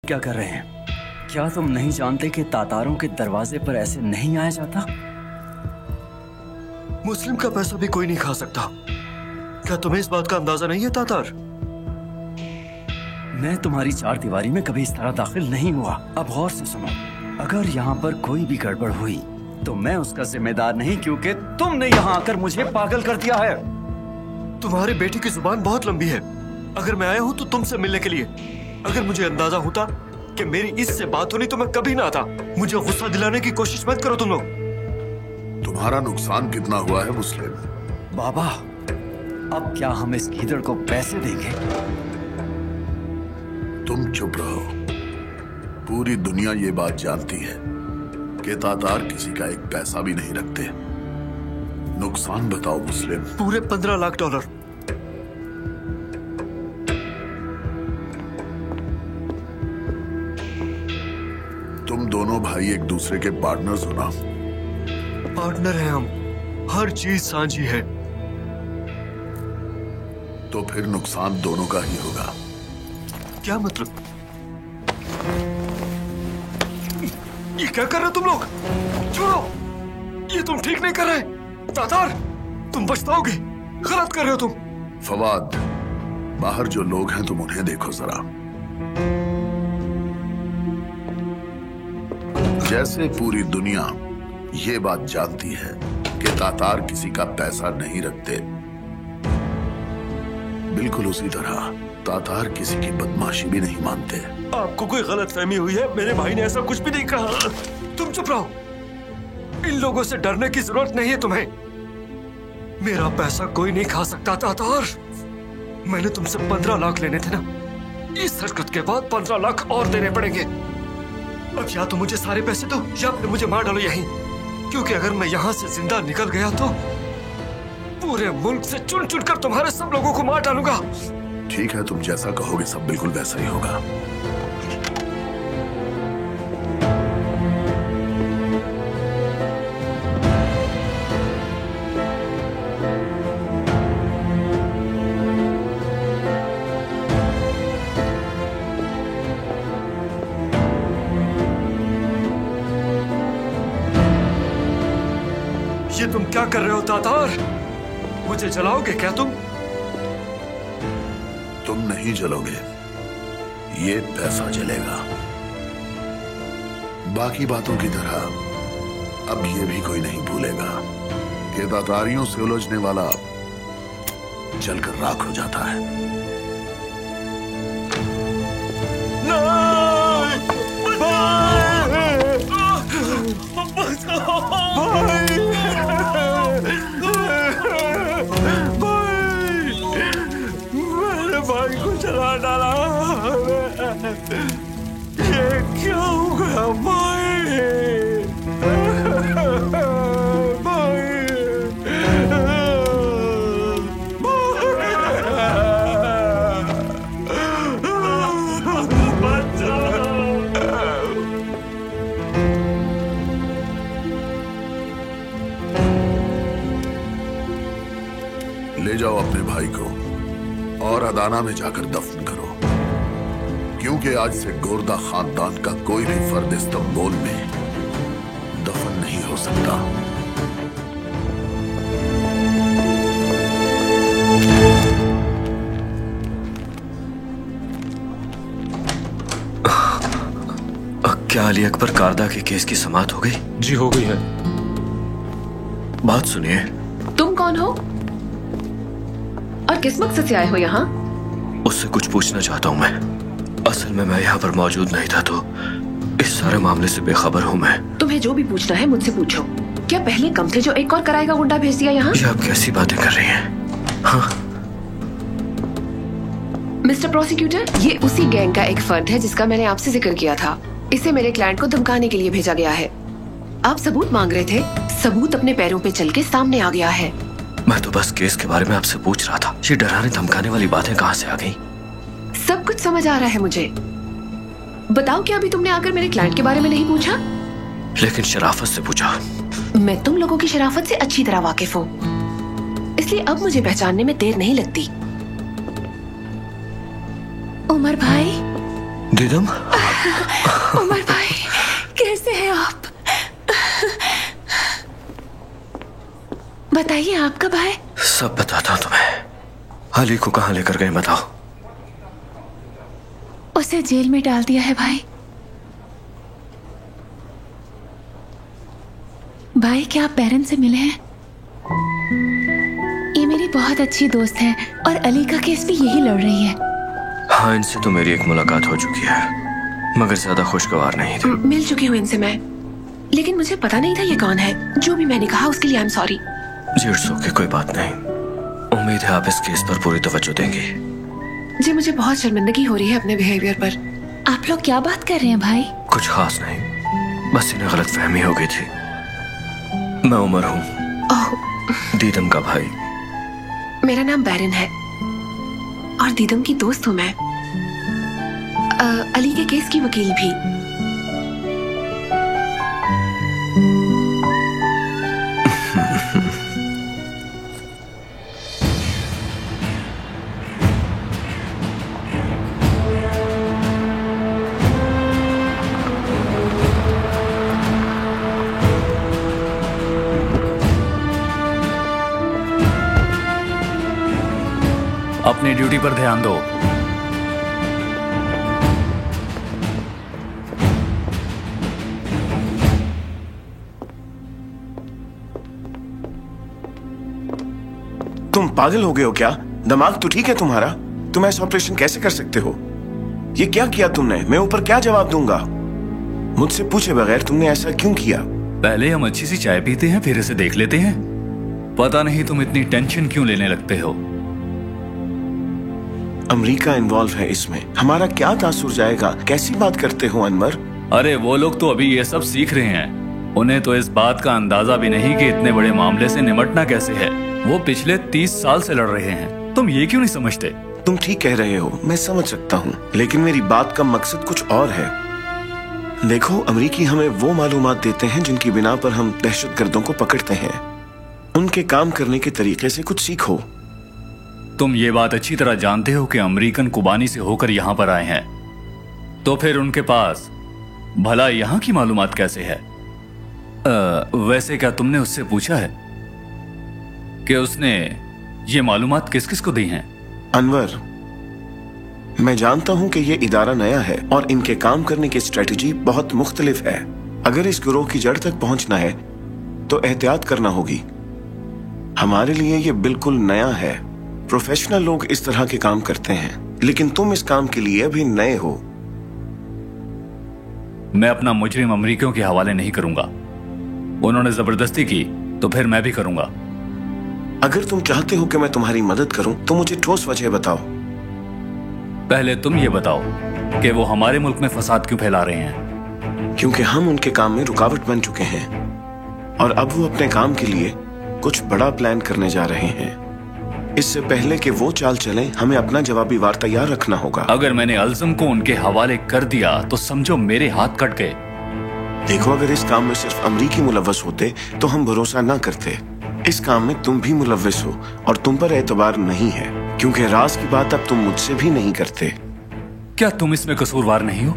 क्या कर रहे हैं? क्या तुम नहीं जानते कि तातारों के दरवाजे पर ऐसे नहीं आया जाता? मुस्लिम का पैसा भी कोई नहीं खा सकता। क्या तुम्हें इस बात का अंदाजा नहीं है तातार? मैं तुम्हारी चार दीवारी में कभी इस तरह दाखिल नहीं हुआ। अब गौर से सुनो, अगर यहाँ पर कोई भी गड़बड़ हुई तो मैं उसका जिम्मेदार नहीं, क्योंकि तुमने यहाँ आकर मुझे पागल कर दिया है। तुम्हारी बेटी की जुबान बहुत लंबी है। अगर मैं आया हूँ तो तुमसे मिलने के लिए। अगर मुझे अंदाजा होता कि मेरी इससे बात होनी तो मैं कभी ना आता। मुझे गुस्सा दिलाने की कोशिश मत करो तुम लोग। तुम्हारा नुकसान कितना हुआ है मुस्लिम? बाबा, अब क्या हम इस गीदड़ को पैसे देंगे? तुम चुप रहो। पूरी दुनिया ये बात जानती है कि तातार किसी का एक पैसा भी नहीं रखते। नुकसान बताओ मुस्लिम। पूरे 15 लाख डॉलर। तुम दोनों भाई एक दूसरे के पार्टनर्स हो ना? पार्टनर हैं हम, हर चीज साझी है। तो फिर नुकसान दोनों का ही होगा। क्या मतलब? ये क्या कर रहे हो तुम लोग? छोड़ो, ये तुम ठीक नहीं कर रहे। तातार, तुम पछताओगे। गलत कर रहे हो तुम। फवाद, बाहर जो लोग हैं तुम उन्हें देखो जरा। जैसे पूरी दुनिया ये बात जानती है कि तातार किसी का पैसा नहीं रखते, बिल्कुल उसी तरह तातार किसी की बदमाशी भी नहीं मानते। आपको कोई गलतफहमी हुई है। मेरे भाई ने ऐसा कुछ भी नहीं कहा। तुम चुप रहो। इन लोगों से डरने की जरूरत नहीं है तुम्हें। मेरा पैसा कोई नहीं खा सकता तातार। मैंने तुमसे 15 लाख लेने थे ना। इस हरकत के बाद 15 लाख और देने पड़ेंगे। अब या तो मुझे सारे पैसे दो या फिर मुझे मार डालो यहीं, क्योंकि अगर मैं यहाँ से जिंदा निकल गया तो पूरे मुल्क से चुन चुन कर तुम्हारे सब लोगों को मार डालूंगा। ठीक है, तुम जैसा कहोगे सब बिल्कुल वैसा ही होगा। ये तुम क्या कर रहे हो तातार? मुझे जलाओगे क्या तुम? तुम नहीं जलोगे, ये पैसा जलेगा। बाकी बातों की तरह अब ये भी कोई नहीं भूलेगा कि तातारियों से उलझने वाला जलकर राख हो जाता है। भाई को जला डाला। ये क्या हो गया भाई? ले जाओ अपने भाई को और अदाना में जाकर दफन करो, क्योंकि आज से गोरदा खानदान का कोई भी फर्द इस्तांबुल में दफन नहीं हो सकता। क्या अली अकबर कारदा के केस की समाअत हो गई? जी हो गई है। बात सुनिए। तुम कौन हो और किस मकसद से आए हो यहाँ? उससे कुछ पूछना चाहता हूँ मैं। असल में मैं यहाँ पर मौजूद नहीं था, तो इस सारे मामले से बेखबर हूँ मैं। तुम्हें जो भी पूछना है मुझसे पूछो। क्या पहले कम थे जो एक और कराएगा गुंडा भेज दिया यहाँ? ये आप कैसी बातें कर रही हैं? हाँ मिस्टर प्रोसिक्यूटर, ये उसी गैंग का एक फर्द है जिसका मैंने आपसे जिक्र किया था। इसे मेरे क्लाइंट को धमकाने के लिए भेजा गया है। आप सबूत मांग रहे थे, सबूत अपने पैरों पे चल के सामने आ गया है। मैं तो बस केस के बारे में आपसे पूछ रहा था। ये डराने धमकाने वाली बातें कहाँ से आ गई? सब कुछ समझ आ रहा है मुझे। बताओ, क्या अभी तुमने आकर मेरे क्लाइंट के बारे में नहीं पूछा? लेकिन शराफत से पूछा। मैं तुम लोगों की शराफत से अच्छी तरह वाकिफ हूँ, इसलिए अब मुझे पहचानने में देर नहीं लगती। उमर भाई, दीदम, उमर भाई, कैसे हैं आप? बताइए, आप कब आए? सब बताता हूँ तुम्हें। अली को कहाँ लेकर गए बताओ। उसे जेल में डाल दिया है भाई। भाई, क्या आप बैरन से मिले हैं? ये मेरी बहुत अच्छी दोस्त है और अली का केस भी यही लड़ रही है। हाँ, इनसे तो मेरी एक मुलाकात हो चुकी है, मगर ज्यादा खुशगवार नहीं थी। मिल चुकी हूँ इनसे मैं, लेकिन मुझे पता नहीं था ये कौन है। जो भी मैंने कहा उसके लिए आई एम सॉरी। जी, कोई बात नहीं। उम्मीद है आप इस केस पर पूरी तवज्जो देंगे। जी, मुझे बहुत शर्मिंदगी हो रही है अपने बिहेवियर पर। आप लोग क्या बात कर रहे हैं भाई? कुछ खास नहीं, बस इन्हें गलतफहमी हो गई थी। मैं उमर हूँ, दीदम का भाई। मेरा नाम बैरन है और दीदम की दोस्त हूँ मैं। अली के केस की वकील भी। अपनी ड्यूटी पर ध्यान दो। तुम पागल हो गए हो क्या? दिमाग तो ठीक है तुम्हारा? तुम ऐसा ऑपरेशन कैसे कर सकते हो? ये क्या किया तुमने? मैं ऊपर क्या जवाब दूंगा? मुझसे पूछे बगैर तुमने ऐसा क्यों किया? पहले हम अच्छी सी चाय पीते हैं, फिर इसे देख लेते हैं। पता नहीं तुम इतनी टेंशन क्यों लेने लगते हो। अमेरिका इन्वॉल्व है इसमें, हमारा क्या तासुर जाएगा? कैसी बात करते हो अनवर? अरे वो लोग तो अभी ये सब सीख रहे हैं। उन्हें तो इस बात का अंदाजा भी नहीं कि इतने बड़े मामले से निपटना कैसे है। वो पिछले 30 साल से लड़ रहे हैं। तुम ये क्यों नहीं समझते? तुम ठीक कह रहे हो, मैं समझ सकता हूँ, लेकिन मेरी बात का मकसद कुछ और है। देखो, अमेरिकी हमें वो मालूमात देते हैं जिनकी बिना पर हम दहशतगर्दों को पकड़ते हैं। उनके काम करने के तरीके से कुछ सीखो। तुम ये बात अच्छी तरह जानते हो कि अमेरिकन कुबानी से होकर यहाँ पर आए हैं, तो फिर उनके पास भला यहाँ की मालूमात कैसे है? वैसे क्या तुमने उससे पूछा है कि उसने ये मालूमात किस किस को दी हैं? अनवर, मैं जानता हूं कि ये इदारा नया है और इनके काम करने की स्ट्रेटजी बहुत मुख्तलिफ है। अगर इस गिरोह की जड़ तक पहुंचना है तो एहतियात करना होगी। हमारे लिए ये बिल्कुल नया है। प्रोफेशनल लोग इस तरह के काम करते हैं, लेकिन तुम इस काम के लिए अभी नए हो। मैं अपना मुजरिम अमेरिकियों के हवाले नहीं करूंगा। उन्होंने जबरदस्ती की तो फिर मैं भी करूंगा। अगर तुम चाहते हो कि मैं तुम्हारी मदद करूं तो मुझे ठोस वजह बताओ। पहले तुम ये बताओ कि वो हमारे मुल्क में फसाद क्यों फैला रहे हैं? क्योंकि हम उनके काम में रुकावट बन चुके हैं और अब वो अपने काम के लिए कुछ बड़ा प्लान करने जा रहे हैं। इससे पहले कि वो चाल चलें, हमें अपना जवाबी वार तैयार रखना होगा। अगर मैंने अल्जम को उनके हवाले कर दिया तो समझो मेरे हाथ कट गए। देखो, अगर इस काम में सिर्फ अमरीकी मुलव्वस होते तो हम भरोसा ना करते। इस काम में तुम भी मुलव्वस हो और तुम पर एतबार नहीं है, क्योंकि राज की बात अब तुम मुझसे भी नहीं करते। क्या तुम इसमें कसूरवार नहीं हो?